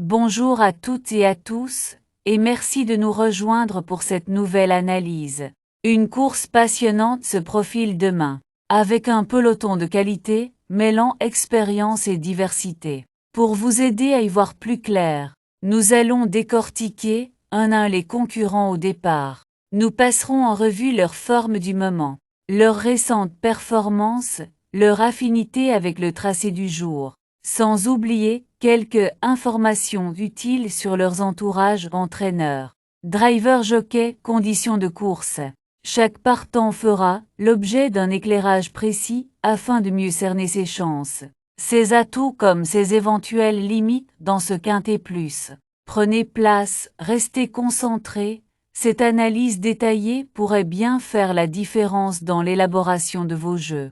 Bonjour à toutes et à tous, et merci de nous rejoindre pour cette nouvelle analyse. Une course passionnante se profile demain, avec un peloton de qualité, mêlant expérience et diversité. Pour vous aider à y voir plus clair, nous allons décortiquer, un à un les concurrents au départ. Nous passerons en revue leur forme du moment, leurs récentes performances, leur affinité avec le tracé du jour, sans oublier quelques informations utiles sur leurs entourages entraîneurs, driver jockey, conditions de course. Chaque partant fera l'objet d'un éclairage précis afin de mieux cerner ses chances, ses atouts comme ses éventuelles limites dans ce quintet plus. Prenez place, restez concentrés, cette analyse détaillée pourrait bien faire la différence dans l'élaboration de vos jeux.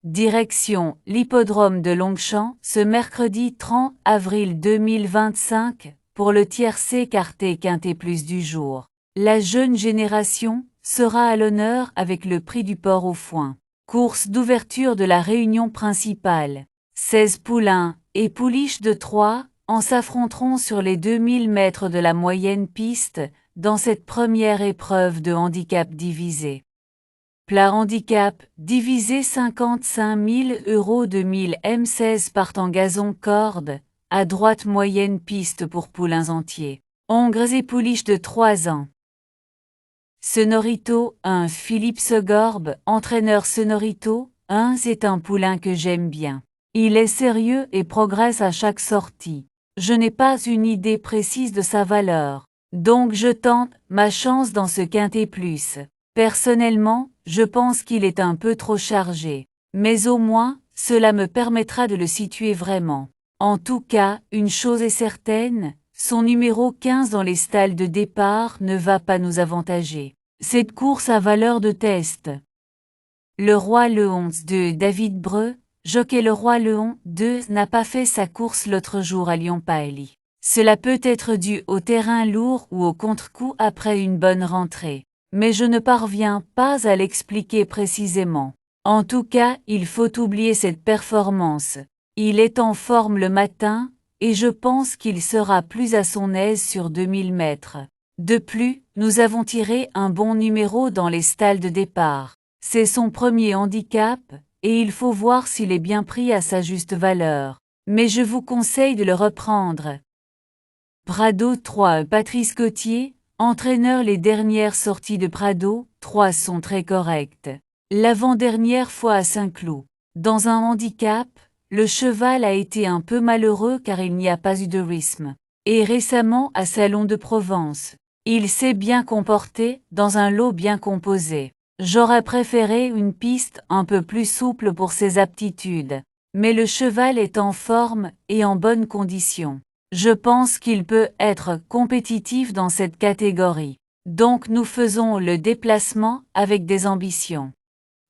Direction l'hippodrome de Longchamp ce mercredi 30 avril 2025 pour le tiercé écarté quintet plus du jour. La jeune génération sera à l'honneur avec le prix du Port au Foin. Course d'ouverture de la réunion principale. 16 poulains et pouliches de 3 ans s'affronteront sur les 2000 mètres de la moyenne piste dans cette première épreuve de handicap divisé. Plat handicap, divisé 55 000 € 2000 M16 partent en gazon corde, à droite moyenne piste pour poulains entiers. Hongres et pouliches de 3 ans. Sonorito 1 Philippe Segorbe, entraîneur Sonorito 1 c'est un poulain que j'aime bien. Il est sérieux et progresse à chaque sortie. Je n'ai pas une idée précise de sa valeur. Donc je tente ma chance dans ce quintet plus. Personnellement, je pense qu'il est un peu trop chargé. Mais au moins, cela me permettra de le situer vraiment. En tout cas, une chose est certaine, son numéro 15 dans les stalles de départ ne va pas nous avantager. Cette course a valeur de test. Le Roi le 11 de David Breu, jockey Le Roi le 11 2 n'a pas fait sa course l'autre jour à Lyon-Pailly. Cela peut être dû au terrain lourd ou au contre-coup après une bonne rentrée. Mais je ne parviens pas à l'expliquer précisément. En tout cas, il faut oublier cette performance. Il est en forme le matin, et je pense qu'il sera plus à son aise sur 2000 mètres. De plus, nous avons tiré un bon numéro dans les stalles de départ. C'est son premier handicap, et il faut voir s'il est bien pris à sa juste valeur. Mais je vous conseille de le reprendre. Prado 3 Patrice Gauthier, entraîneur. Les dernières sorties de Prado 3 sont très correctes. L'avant-dernière fois à Saint-Cloud. Dans un handicap, le cheval a été un peu malheureux car il n'y a pas eu de rythme. Et récemment à Salon de Provence. Il s'est bien comporté, dans un lot bien composé. J'aurais préféré une piste un peu plus souple pour ses aptitudes. Mais le cheval est en forme et en bonne condition. Je pense qu'il peut être compétitif dans cette catégorie. Donc nous faisons le déplacement avec des ambitions.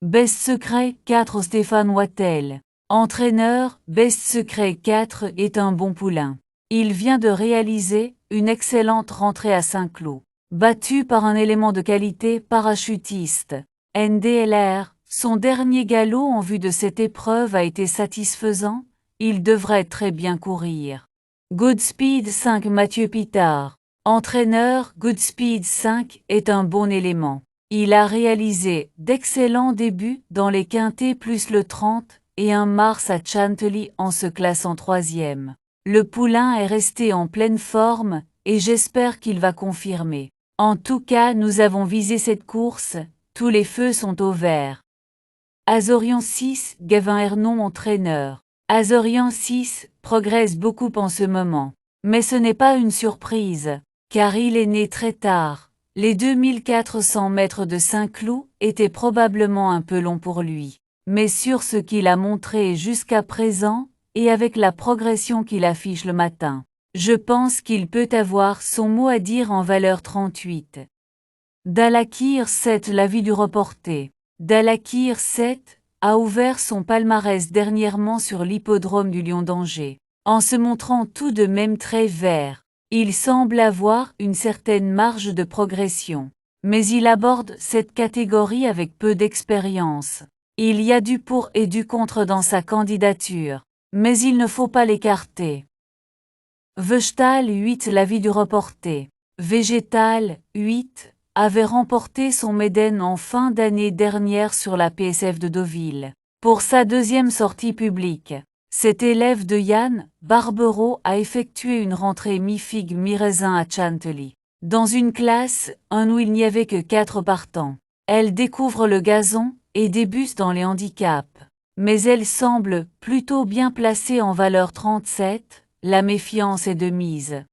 Best Secret 4 Stéphane Wattel. Entraîneur, Best Secret 4 est un bon poulain. Il vient de réaliser une excellente rentrée à Saint-Cloud. Battu par un élément de qualité parachutiste. NDLR, son dernier galop en vue de cette épreuve a été satisfaisant, il devrait très bien courir. Goodspeed 5 Mathieu Pitard. Entraîneur, Goodspeed 5 est un bon élément. Il a réalisé d'excellents débuts dans les quintets plus le 30 et 1 mars à Chantilly en se classant 3e. Le poulain est resté en pleine forme et j'espère qu'il va confirmer. En tout cas, nous avons visé cette course, tous les feux sont au vert. Azorion 6 Gavin Hernon entraîneur. Azorion 6 progresse beaucoup en ce moment. Mais ce n'est pas une surprise, car il est né très tard. Les 2400 mètres de Saint-Cloud étaient probablement un peu longs pour lui. Mais sur ce qu'il a montré jusqu'à présent, et avec la progression qu'il affiche le matin, je pense qu'il peut avoir son mot à dire en valeur 38. Dalakir 7 L'avis du reporter. Dalakir 7 a ouvert son palmarès dernièrement sur l'hippodrome du Lion d'Angers. En se montrant tout de même très vert, il semble avoir une certaine marge de progression. Mais il aborde cette catégorie avec peu d'expérience. Il y a du pour et du contre dans sa candidature, mais il ne faut pas l'écarter. Vegetal 8 l'avis du reporter. Végétal 8 avait remporté son médaine en fin d'année dernière sur la PSF de Deauville. Pour sa deuxième sortie publique, cet élève de Yann Barbero a effectué une rentrée mi-figue mi-raisin à Chantilly. Dans une classe, où il n'y avait que 4 partants. Elle découvre le gazon et débute dans les handicaps. Mais elle semble plutôt bien placée en valeur 37, la méfiance est de mise.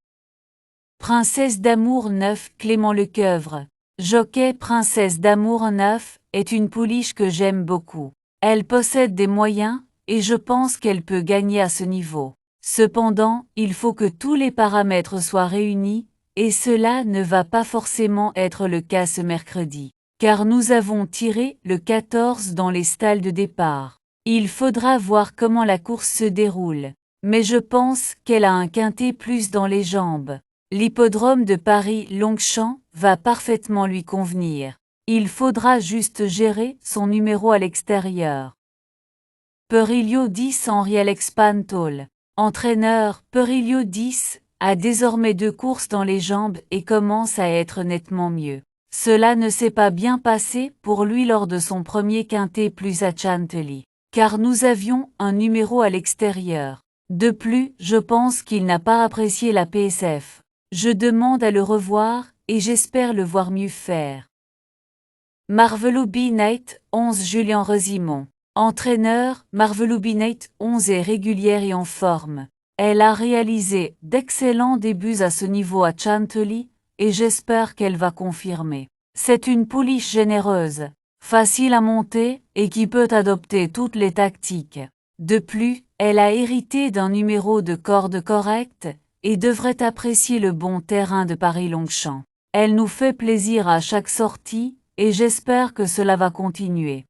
Princesse d'amour 9 Clément Lecoeuvre. Jockey Princesse d'amour 9 est une pouliche que j'aime beaucoup. Elle possède des moyens, et je pense qu'elle peut gagner à ce niveau. Cependant, il faut que tous les paramètres soient réunis, et cela ne va pas forcément être le cas ce mercredi. Car nous avons tiré le 14 dans les stalles de départ. Il faudra voir comment la course se déroule. Mais je pense qu'elle a un quintet plus dans les jambes. L'hippodrome de Paris-Longchamp va parfaitement lui convenir. Il faudra juste gérer son numéro à l'extérieur. Perillo 10 Henri-Alex Pantol. Entraîneur, Perillo 10 a désormais 2 courses dans les jambes et commence à être nettement mieux. Cela ne s'est pas bien passé pour lui lors de son premier quintet plus à Chantilly, car nous avions un numéro à l'extérieur. De plus, je pense qu'il n'a pas apprécié la PSF. Je demande à le revoir, et j'espère le voir mieux faire. Marveloubi Night 11 Julien Resimond. Entraîneur, Marveloubi Night 11 est régulière et en forme. Elle a réalisé d'excellents débuts à ce niveau à Chantilly, et j'espère qu'elle va confirmer. C'est une pouliche généreuse, facile à monter, et qui peut adopter toutes les tactiques. De plus, elle a hérité d'un numéro de corde correct, et devrait apprécier le bon terrain de Paris-Longchamp. Elle nous fait plaisir à chaque sortie, et j'espère que cela va continuer.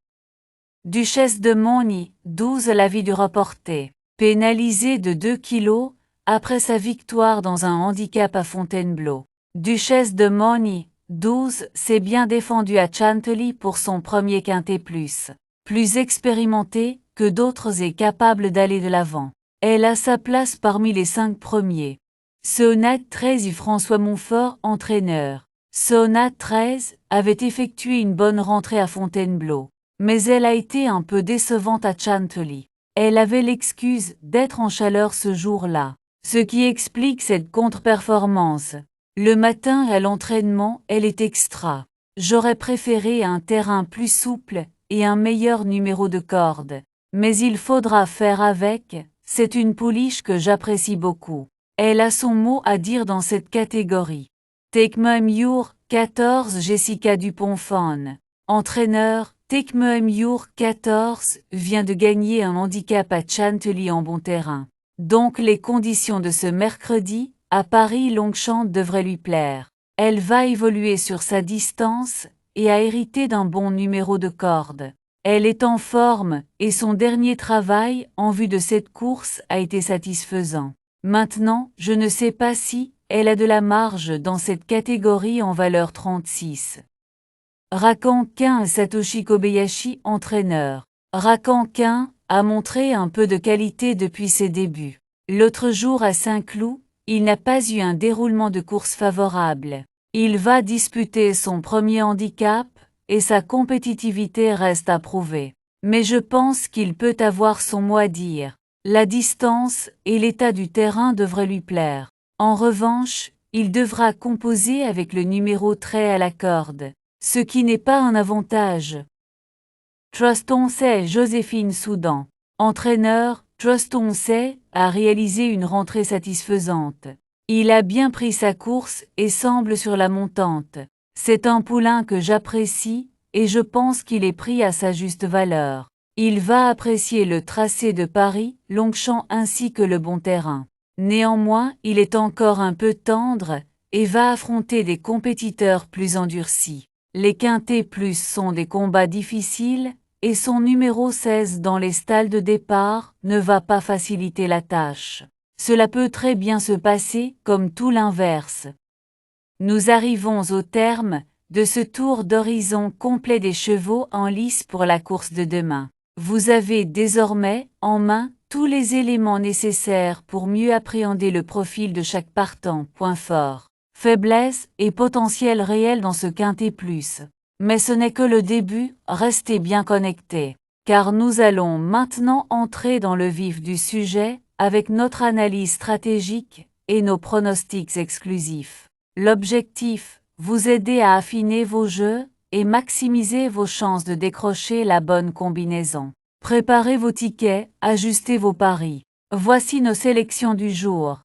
Duchesse de Moni, 12 l'avis du reporter. Pénalisée de 2 kilos, après sa victoire dans un handicap à Fontainebleau. Duchesse de Moni, 12 s'est bien défendue à Chantilly pour son premier quintet plus expérimentée que d'autres et capable d'aller de l'avant. Elle a sa place parmi les 5 premiers. Sonat 13 François Montfort, entraîneur. Sonat 13 avait effectué une bonne rentrée à Fontainebleau, mais elle a été un peu décevante à Chantilly. Elle avait l'excuse d'être en chaleur ce jour-là, ce qui explique cette contre-performance. Le matin à l'entraînement, elle est extra. J'aurais préféré un terrain plus souple et un meilleur numéro de corde. Mais il faudra faire avec, c'est une pouliche que j'apprécie beaucoup. Elle a son mot à dire dans cette catégorie. Take Me Mure 14 Jessica Dupont-Fawn. Entraîneur, Take Me Mure 14 vient de gagner un handicap à Chantilly en bon terrain. Donc les conditions de ce mercredi, à Paris-Longchamp devraient lui plaire. Elle va évoluer sur sa distance, et a hérité d'un bon numéro de corde. Elle est en forme, et son dernier travail en vue de cette course a été satisfaisant. Maintenant, je ne sais pas si elle a de la marge dans cette catégorie en valeur 36. Rakankin Satoshi Kobayashi, entraîneur. Rakankin a montré un peu de qualité depuis ses débuts. L'autre jour à Saint-Cloud, il n'a pas eu un déroulement de course favorable. Il va disputer son premier handicap, et sa compétitivité reste à prouver. Mais je pense qu'il peut avoir son mot à dire. La distance et l'état du terrain devraient lui plaire. En revanche, il devra composer avec le numéro trait à la corde, ce qui n'est pas un avantage. Trustonsay Joséphine Soudan. Entraîneur, Trustonsay a réalisé une rentrée satisfaisante. Il a bien pris sa course et semble sur la montante. C'est un poulain que j'apprécie, et je pense qu'il est pris à sa juste valeur. Il va apprécier le tracé de Paris-Longchamp ainsi que le bon terrain. Néanmoins, il est encore un peu tendre, et va affronter des compétiteurs plus endurcis. Les quintets plus sont des combats difficiles, et son numéro 16 dans les stalles de départ ne va pas faciliter la tâche. Cela peut très bien se passer comme tout l'inverse. Nous arrivons au terme de ce tour d'horizon complet des chevaux en lice pour la course de demain. Vous avez désormais en main tous les éléments nécessaires pour mieux appréhender le profil de chaque partant. Point fort, faiblesse et potentiel réel dans ce quintet plus. Mais ce n'est que le début, restez bien connectés. Car nous allons maintenant entrer dans le vif du sujet, avec notre analyse stratégique et nos pronostics exclusifs. L'objectif, vous aider à affiner vos jeux et maximiser vos chances de décrocher la bonne combinaison. Préparez vos tickets, ajustez vos paris. Voici nos sélections du jour.